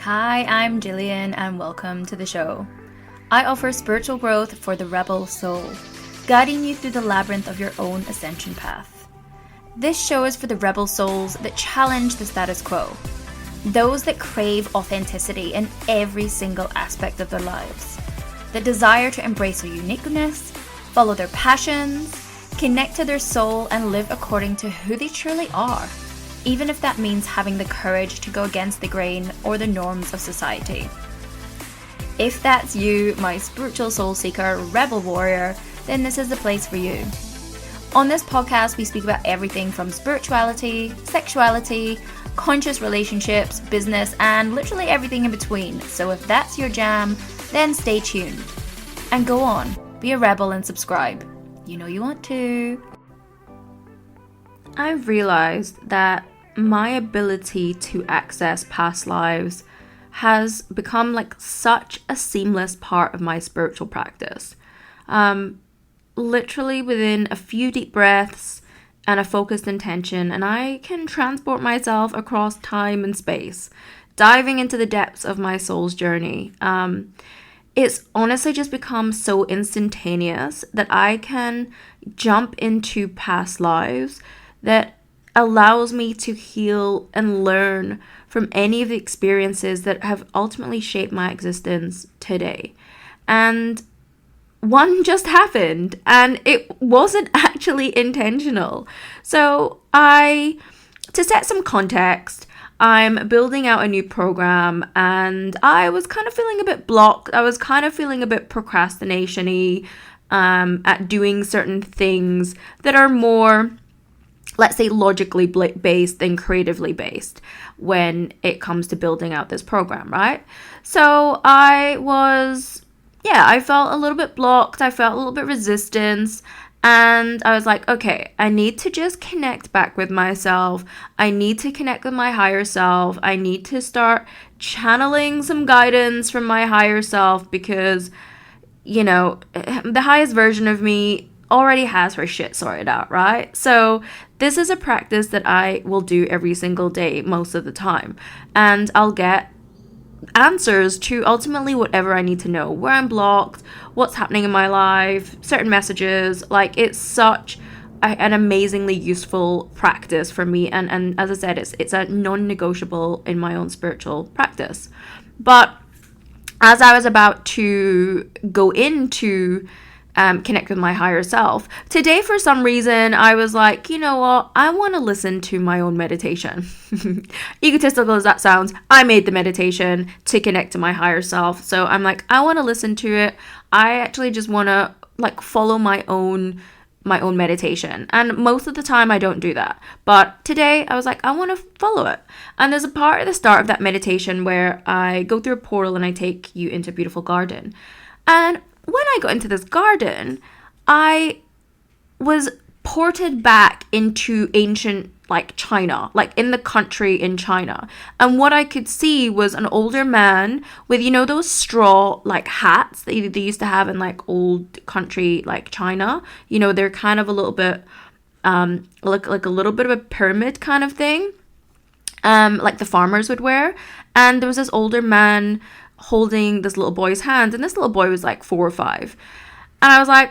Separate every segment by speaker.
Speaker 1: Hi, I'm Jillian and welcome to the show. I offer spiritual growth for the rebel soul, guiding you through the labyrinth of your own ascension path. This show is for the rebel souls that challenge the status quo, those that crave authenticity in every single aspect of their lives, that desire to embrace their uniqueness, follow their passions, connect to their soul, and live according to who they truly are, even if that means having the courage to go against the grain or the norms of society. If that's you, my spiritual soul seeker, rebel warrior, then this is the place for you. On this podcast, we speak about everything from spirituality, sexuality, conscious relationships, business, and literally everything in between. So if that's your jam, then stay tuned. And go on, be a rebel and subscribe. You know you want to. I've realized that my ability to access past lives has become like such a seamless part of my spiritual practice. Literally within a few deep breaths and a focused intention, and I can transport myself across time and space, diving into the depths of my soul's journey. It's honestly just become so instantaneous that I can jump into past lives that allows me to heal and learn from any of the experiences that have ultimately shaped my existence today. And one just happened, and it wasn't actually intentional. So to set some context, I'm building out a new program, and I was kind of feeling a bit blocked. I was kind of feeling a bit procrastination-y at doing certain things that are more, let's say, logically based than creatively based when it comes to building out this program, right? So I felt a little bit blocked. I felt a little bit resistance. And I was like, okay, I need to just connect back with myself. I need to connect with my higher self. I need to start channeling some guidance from my higher self because, the highest version of me already has her shit sorted out, right? So this is a practice that I will do every single day most of the time, and I'll get answers to ultimately whatever I need to know, where I'm blocked, what's happening in my life, certain messages. Like, it's such an amazingly useful practice for me, and as I said, it's a non-negotiable in my own spiritual practice. But as I was about to go into connect with my higher self today, for some reason I was like, you know what, I want to listen to my own meditation. Egotistical as that sounds, I made the meditation to connect to my higher self, so I'm like, I want to listen to it. I actually just want to like follow my own meditation, and most of the time I don't do that, but today I was like, I want to follow it. And there's a part at the start of that meditation where I go through a portal and I take you into a beautiful garden. And when I got into this garden, I was ported back into ancient, like, China, like in the country in China. And what I could see was an older man with, those straw, like, hats that they used to have in, like, old country, like, China. They're kind of a little bit, like a little bit of a pyramid kind of thing, like the farmers would wear. And there was this older man holding this little boy's hand, and this little boy was like 4 or 5, and I was like,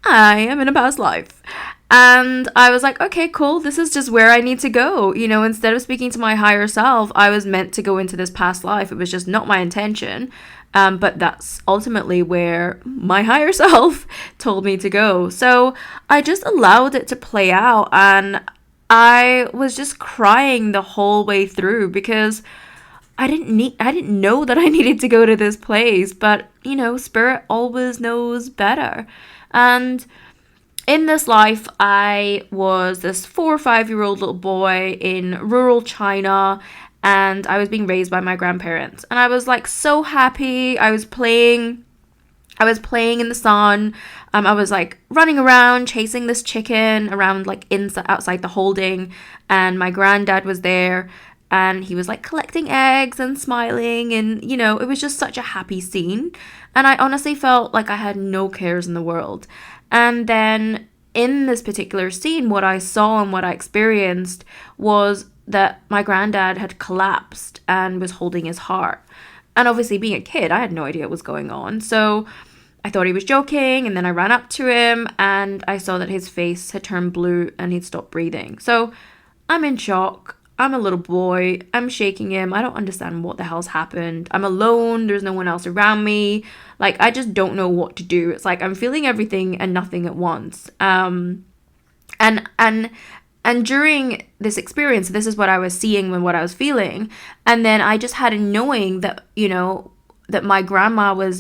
Speaker 1: I am in a past life. And I was like, okay, cool, this is just where I need to go. Instead of speaking to my higher self, I was meant to go into this past life. It was just not my intention, but that's ultimately where my higher self told me to go. So I just allowed it to play out, and I was just crying the whole way through because I didn't know that I needed to go to this place, but, spirit always knows better. And in this life, I was this 4 or 5-year-old little boy in rural China, and I was being raised by my grandparents. And I was like so happy. I was playing in the sun. I was like running around, chasing this chicken around, like outside the holding, and my granddad was there. And he was like collecting eggs and smiling, and it was just such a happy scene. And I honestly felt like I had no cares in the world. And then in this particular scene, what I saw and what I experienced was that my granddad had collapsed and was holding his heart. And obviously, being a kid, I had no idea what was going on. So I thought he was joking, and then I ran up to him and I saw that his face had turned blue and he'd stopped breathing. So I'm in shock. I'm a little boy. I'm shaking him. I don't understand what the hell's happened. I'm alone. There's no one else around me. Like, I just don't know what to do. It's like I'm feeling everything and nothing at once. And during this experience, this is what I was seeing and what I was feeling. And then I just had a knowing that, that my grandma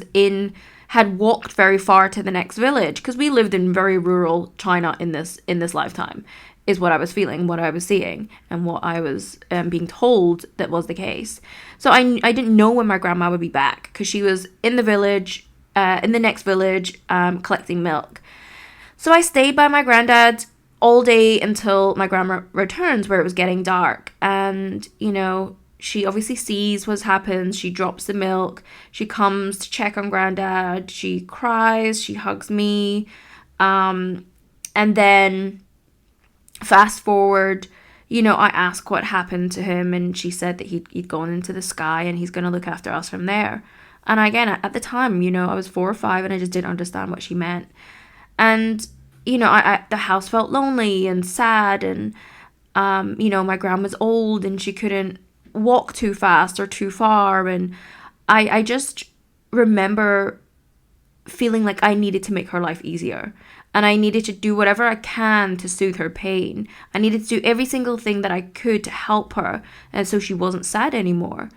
Speaker 1: had walked very far to the next village, because we lived in very rural China in this lifetime, is what I was feeling, what I was seeing, and what I was being told that was the case. So I didn't know when my grandma would be back, because she was in the village, in the next village, collecting milk. So I stayed by my granddad all day until my grandma returns, where it was getting dark. And, she obviously sees what happens. She drops the milk. She comes to check on granddad. She cries. She hugs me. And then fast forward, I asked what happened to him, and she said that he'd gone into the sky and he's going to look after us from there. And again, at the time, I was 4 or 5 and I just didn't understand what she meant. And the house felt lonely and sad, and my grandma was old and she couldn't walk too fast or too far, and I just remember feeling like I needed to make her life easier, and I needed to do whatever I can to soothe her pain. I needed to do every single thing that I could to help her, and so she wasn't sad anymore.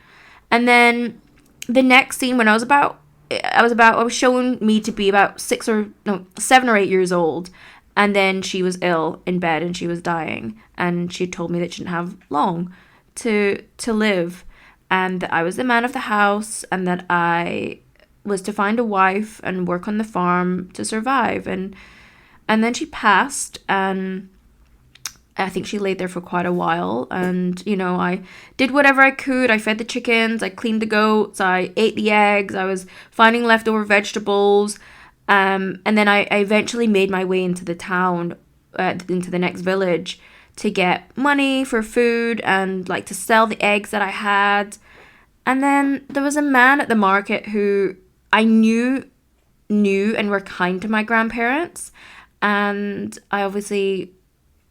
Speaker 1: And then the next scene, when I was shown me to be about 7 or 8 years old. And then she was ill in bed and she was dying. And she told me that she didn't have long to live. And that I was the man of the house, and that I was to find a wife and work on the farm to survive. And then she passed, and I think she laid there for quite a while. And, I did whatever I could. I fed the chickens, I cleaned the goats, I ate the eggs, I was finding leftover vegetables. And then I eventually made my way into the town, into the next village, to get money for food and to sell the eggs that I had. And then there was a man at the market who I knew and were kind to my grandparents. And I obviously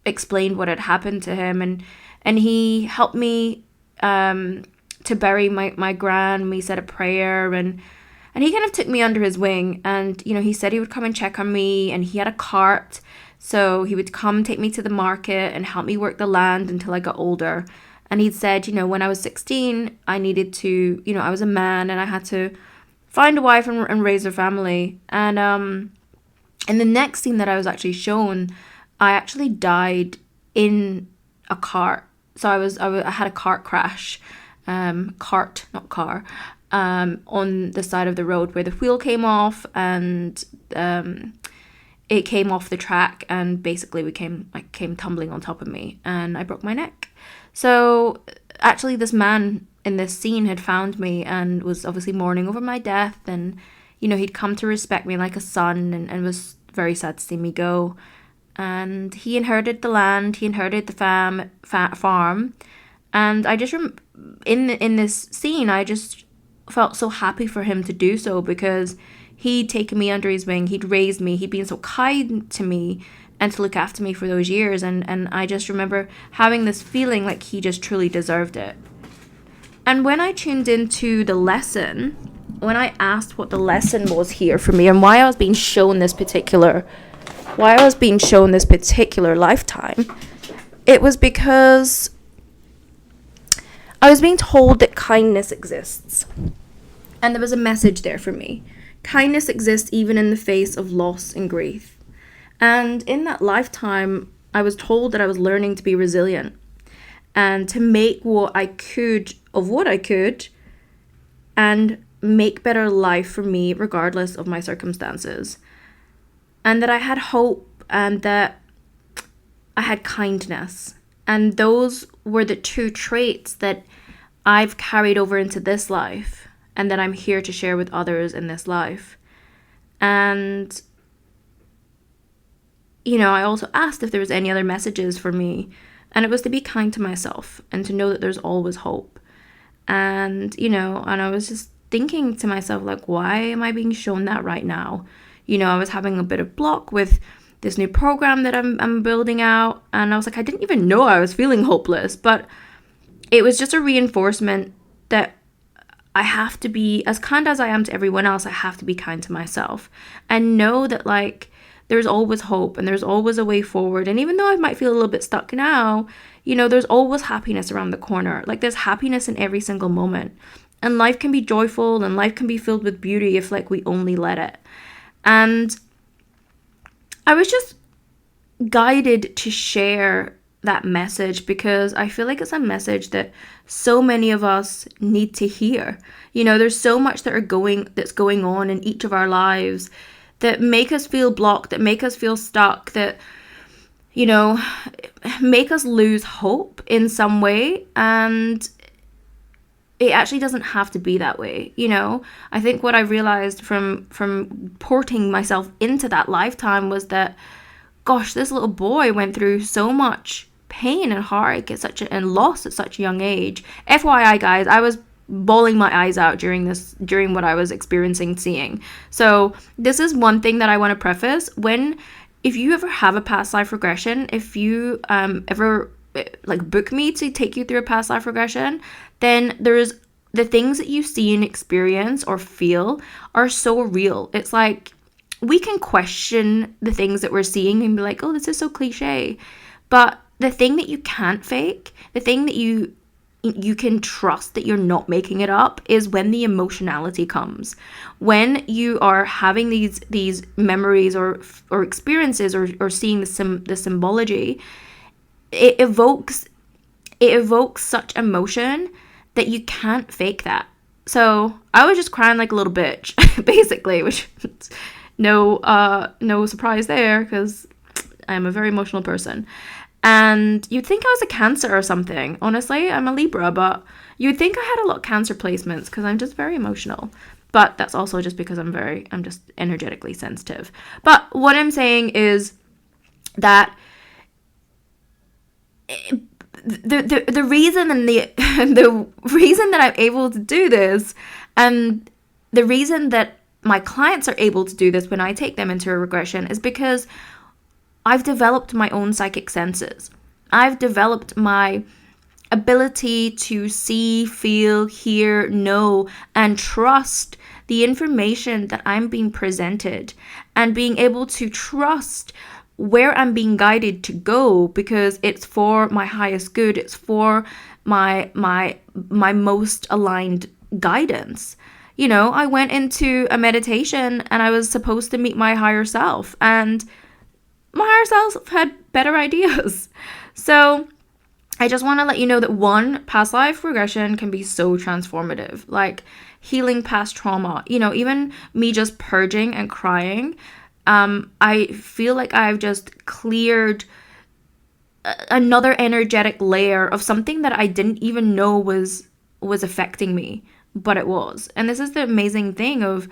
Speaker 1: explained what had happened to him, and he helped me to bury my gran. We said a prayer, and he kind of took me under his wing, and he said he would come and check on me, and he had a cart, so he would come take me to the market and help me work the land until I got older. And he'd said, when I was 16, I needed to, I was a man and I had to find a wife and raise a family. And in the next scene that I was actually shown, I actually died in a cart. So I had a cart crash, cart, not car, on the side of the road, where the wheel came off, and it came off the track, and basically came tumbling on top of me, and I broke my neck. So actually, this man in this scene had found me and was obviously mourning over my death, and he'd come to respect me like a son, and was very sad to see me go. And he inherited the land, he inherited the farm, and I just in this scene, I just felt so happy for him to do so, because he'd taken me under his wing, he'd raised me, he'd been so kind to me and to look after me for those years, and I just remember having this feeling like he just truly deserved it. And when I tuned into the lesson, when I asked what the lesson was here for me, and why I was being shown this particular lifetime, it was because I was being told that kindness exists. And there was a message there for me. Kindness exists even in the face of loss and grief. And in that lifetime, I was told that I was learning to be resilient and to make what I could of what I could, and make better life for me regardless of my circumstances. And that I had hope, and that I had kindness. And those were the two traits that I've carried over into this life, and that I'm here to share with others in this life. And, I also asked if there was any other messages for me. And it was to be kind to myself and to know that there's always hope. And, and I was just thinking to myself, like, why am I being shown that right now? I was having a bit of block with this new program that I'm building out. And I was like, I didn't even know I was feeling hopeless. But it was just a reinforcement that I have to be, as kind as I am to everyone else, I have to be kind to myself. And know that, like, there's always hope and there's always a way forward. And even though I might feel a little bit stuck now, there's always happiness around the corner. Like, there's happiness in every single moment. And life can be joyful and life can be filled with beauty if, like, we only let it. And I was just guided to share that message because I feel like it's a message that so many of us need to hear. There's so much that's going on in each of our lives that make us feel blocked, that make us feel stuck, that, make us lose hope in some way. And it actually doesn't have to be that way. I think what I realized from porting myself into that lifetime was that, gosh, this little boy went through so much pain and heartache and loss at such a young age. FYI, guys, I was bawling my eyes out during what I was experiencing, seeing. So this is one thing that I want to preface. If you ever have a past life regression, if you ever like book me to take you through a past life regression, then there's the things that you see and experience or feel are so real. It's like we can question the things that we're seeing and be like, oh, this is so cliche. But the thing that you can't fake, the thing that you can trust that you're not making it up, is when the emotionality comes. When you are having these memories or experiences or seeing the symbology, it evokes such emotion that you can't fake that. So I was just crying like a little bitch, basically, which no surprise there because I'm a very emotional person. And you'd think I was a Cancer or something. Honestly, I'm a Libra, but you'd think I had a lot of Cancer placements because I'm just very emotional. But that's also just because I'm just energetically sensitive. But what I'm saying is that the reason and the reason that I'm able to do this, and the reason that my clients are able to do this when I take them into a regression, is because I've developed my own psychic senses. I've developed my ability to see, feel, hear, know, and trust the information that I'm being presented, and being able to trust where I'm being guided to go because it's for my highest good. It's for my most aligned guidance. I went into a meditation and I was supposed to meet my higher self, and my higher self had better ideas. So I just want to let you know that past life regression can be so transformative, like healing past trauma. Even me just purging and crying, I feel like I've just cleared another energetic layer of something that I didn't even know was affecting me, but it was. And this is the amazing thing of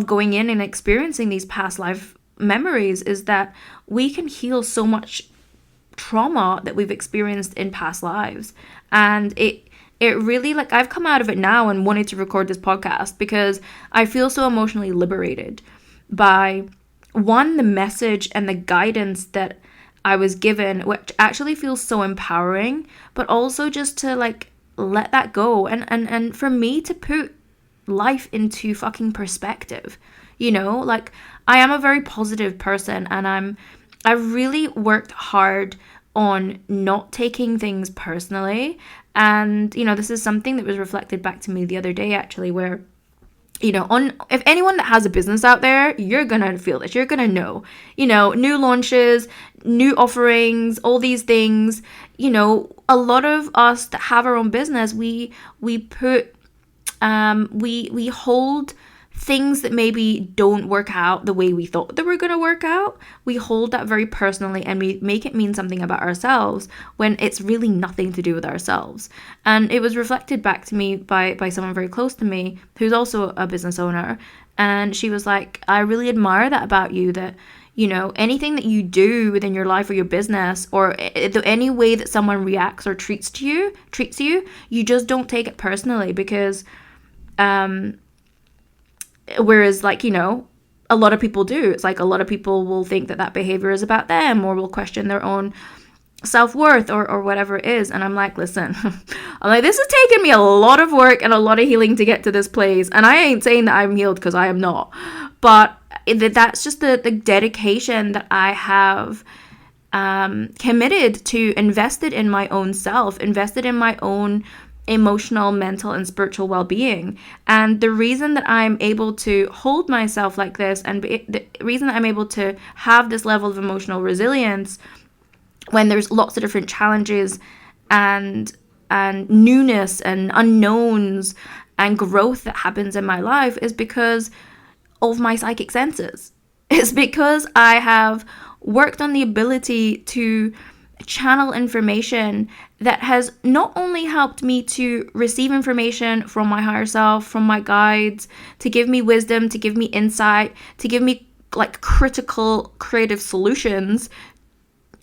Speaker 1: going in and experiencing these past life memories, is that we can heal so much trauma that we've experienced in past lives. And it really, like, I've come out of it now and wanted to record this podcast because I feel so emotionally liberated by the message and the guidance that I was given, which actually feels so empowering, but also just to like let that go and for me to put life into fucking perspective. Like, I am a very positive person, and I've really worked hard on not taking things personally. And this is something that was reflected back to me the other day, actually, where if anyone that has a business out there, you're gonna feel this, you're gonna know, new launches, new offerings, all these things. A lot of us that have our own business, we put we hold things that maybe don't work out the way we thought they were going to work out. We hold that very personally, and we make it mean something about ourselves when it's really nothing to do with ourselves. And it was reflected back to me by someone very close to me who's also a business owner. And she was like, I really admire that about you, that anything that you do within your life or your business, or any way that someone reacts or treats you, you just don't take it personally, because whereas a lot of people do. It's like a lot of people will think that behavior is about them, or will question their own self-worth or whatever it is. And I'm like, listen, this has taken me a lot of work and a lot of healing to get to this place. And I ain't saying that I'm healed, because I am not. But that's just the dedication that I have committed to, invested in my own self, invested in my own emotional, mental, and spiritual well-being. And the reason that I'm able to hold myself like this, and the reason that I'm able to have this level of emotional resilience when there's lots of different challenges and newness and unknowns and growth that happens in my life, is because of my psychic senses. It's because I have worked on the ability to channel information that has not only helped me to receive information from my higher self, from my guides, to give me wisdom, to give me insight, to give me critical creative solutions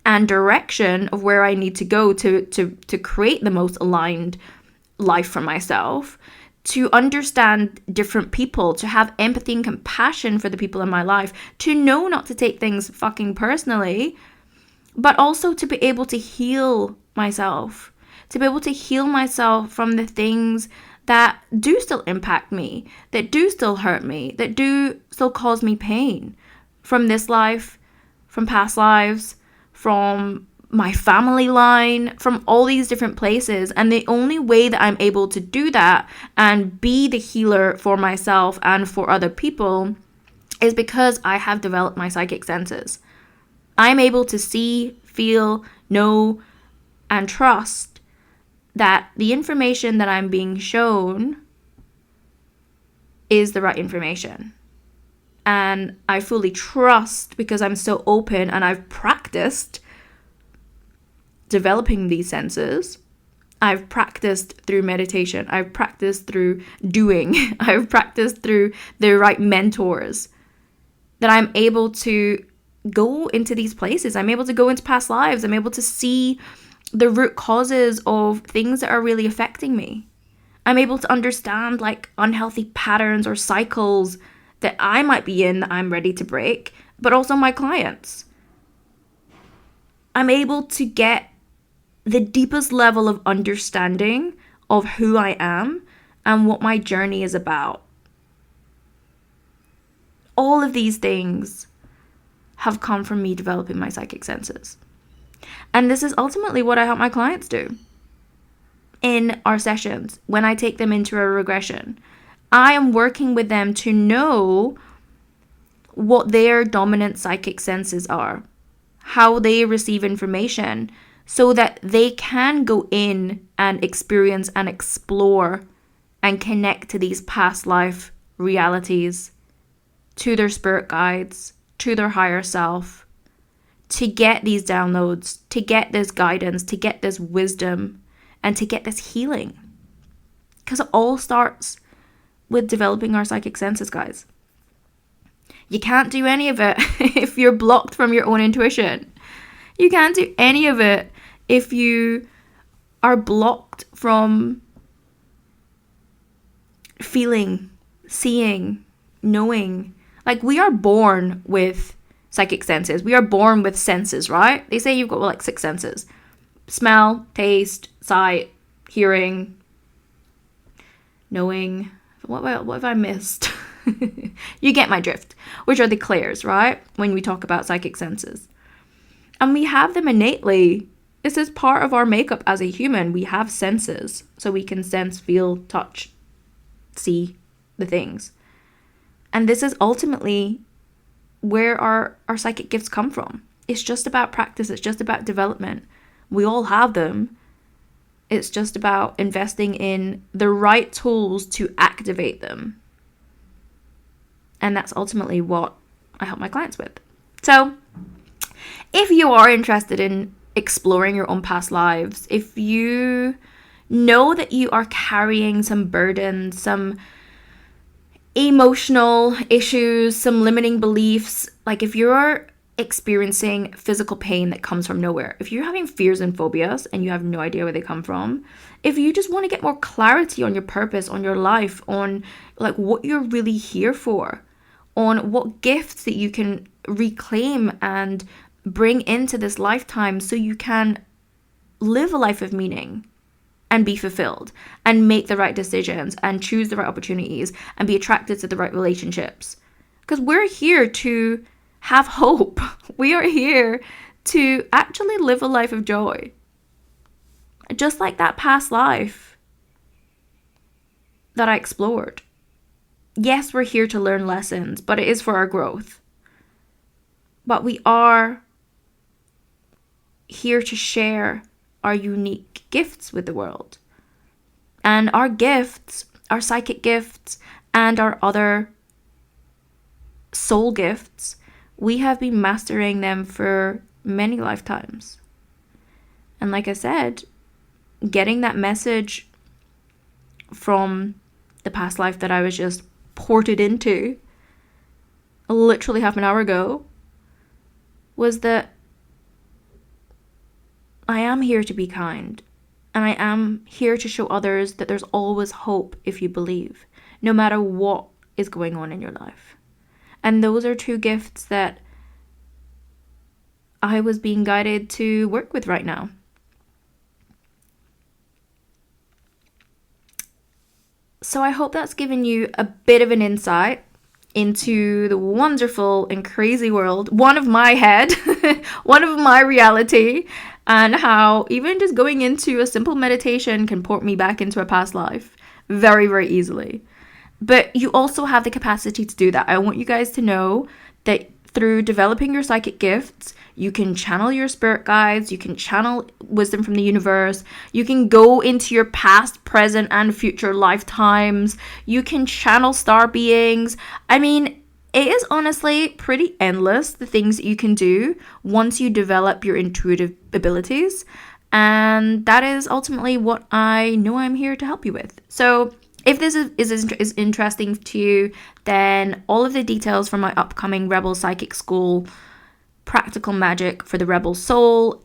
Speaker 1: and direction of where I need to go to create the most aligned life for myself, to understand different people, to have empathy and compassion for the people in my life, to know not to take things fucking personally, but also to be able to heal myself, from the things that do still impact me, that do still hurt me, that do still cause me pain, from this life, from past lives, from my family line, from all these different places. And the only way that I'm able to do that and be the healer for myself and for other people is because I have developed my psychic senses. I'm able to see, feel, know, and trust that the information that I'm being shown is the right information. And I fully trust, because I'm so open and I've practiced developing these senses. I've practiced through meditation. I've practiced through doing. I've practiced through the right mentors, that I'm able to go into these places. I'm able to go into past lives. I'm able to see the root causes of things that are really affecting me. I'm able to understand unhealthy patterns or cycles that I might be in that I'm ready to break, but also my clients. I'm able to get the deepest level of understanding of who I am and what my journey is about. All of these things have come from me developing my psychic senses. And this is ultimately what I help my clients do in our sessions when I take them into a regression. I am working with them to know what their dominant psychic senses are, how they receive information, so that they can go in and experience and explore and connect to these past life realities, to their spirit guides, to their higher self, to get these downloads, to get this guidance, to get this wisdom, and to get this healing. Because it all starts with developing our psychic senses, guys. You can't do any of it if you're blocked from your own intuition. You can't do any of it if you are blocked from feeling, seeing, knowing. We are born with psychic senses. We are born with senses, right? They say you've got 6 senses: smell, taste, sight, hearing, knowing. What have I missed? You get my drift. Which are the clairs, right? When we talk about psychic senses. And we have them innately. This is part of our makeup as a human. We have senses. So we can sense, feel, touch, see the things. And this is ultimately where our psychic gifts come from. It's just about practice. It's just about development. We all have them. It's just about investing in the right tools to activate them. And that's ultimately what I help my clients with. So if you are interested in exploring your own past lives, if you know that you are carrying some burdens, some emotional issues, some limiting beliefs, if you're experiencing physical pain that comes from nowhere, if you're having fears and phobias and you have no idea where they come from, if you just want to get more clarity on your purpose, on your life, on like what you're really here for, on what gifts that you can reclaim and bring into this lifetime so you can live a life of meaning and be fulfilled and make the right decisions and choose the right opportunities and be attracted to the right relationships. Because we're here to have hope. We are here to actually live a life of joy. Just like that past life that I explored. Yes, we're here to learn lessons, but it is for our growth. But we are here to share our unique gifts with the world. And our gifts, our psychic gifts, and our other soul gifts, we have been mastering them for many lifetimes. And like I said, getting that message from the past life that I was just ported into literally half an hour ago was that I am here to be kind, and I am here to show others that there's always hope if you believe, no matter what is going on in your life. And those are two gifts that I was being guided to work with right now. So I hope that's given you a bit of an insight into the wonderful and crazy world, one of my head, one of my reality, and how even just going into a simple meditation can port me back into a past life very, very easily. But you also have the capacity to do that. I want you guys to know that through developing your psychic gifts, you can channel your spirit guides, you can channel wisdom from the universe, you can go into your past, present, and future lifetimes, you can channel star beings. I mean, it is honestly pretty endless, the things that you can do once you develop your intuitive abilities. And that is ultimately what I know I'm here to help you with. So if this is interesting to you, then all of the details from my upcoming Rebel Psychic School Practical Magic for the Rebel Soul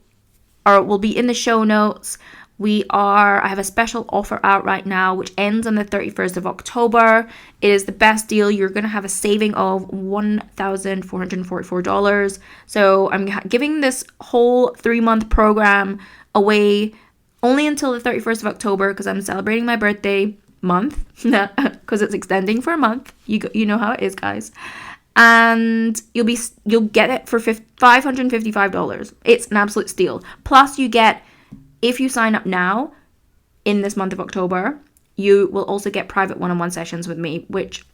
Speaker 1: will be in the show notes. I have a special offer out right now, which ends on the 31st of October. It is the best deal. You're going to have a saving of $1,444. So I'm giving this whole 3-month program away only until the 31st of October because I'm celebrating my birthday month because it's extending for a month. You know how it is, guys. And you'll get it for $555. It's an absolute steal. Plus you get, if you sign up now in this month of October, you will also get private one-on-one sessions with me, which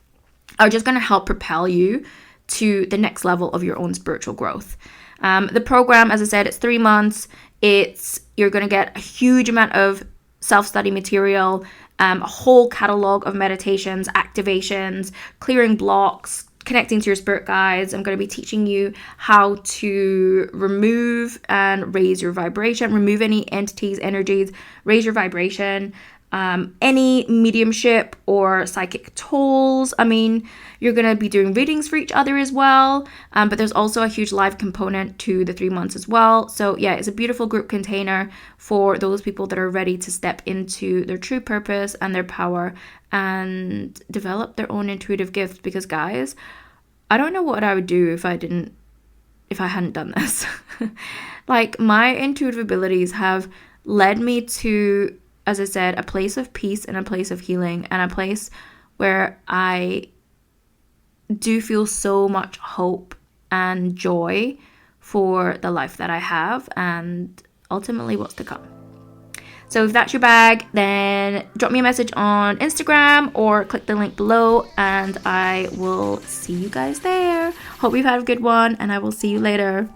Speaker 1: are just going to help propel you to the next level of your own spiritual growth. The program, as I said, it's 3 months. You're going to get a huge amount of self-study material, a whole catalog of meditations, activations, clearing blocks, connecting to your spirit guides. I'm going to be teaching you how to remove and raise your vibration, remove any entities, energies, raise your vibration, any mediumship or psychic tools. I mean, you're going to be doing readings for each other as well, but there's also a huge live component to the 3 months as well. So yeah, it's a beautiful group container for those people that are ready to step into their true purpose and their power and develop their own intuitive gifts. Because guys, I don't know what I would do if I hadn't done this. Like, my intuitive abilities have led me to, as I said, a place of peace and a place of healing and a place where I do feel so much hope and joy for the life that I have and ultimately what's to come. So if that's your bag, then drop me a message on Instagram or click the link below and I will see you guys there. Hope you've had a good one and I will see you later.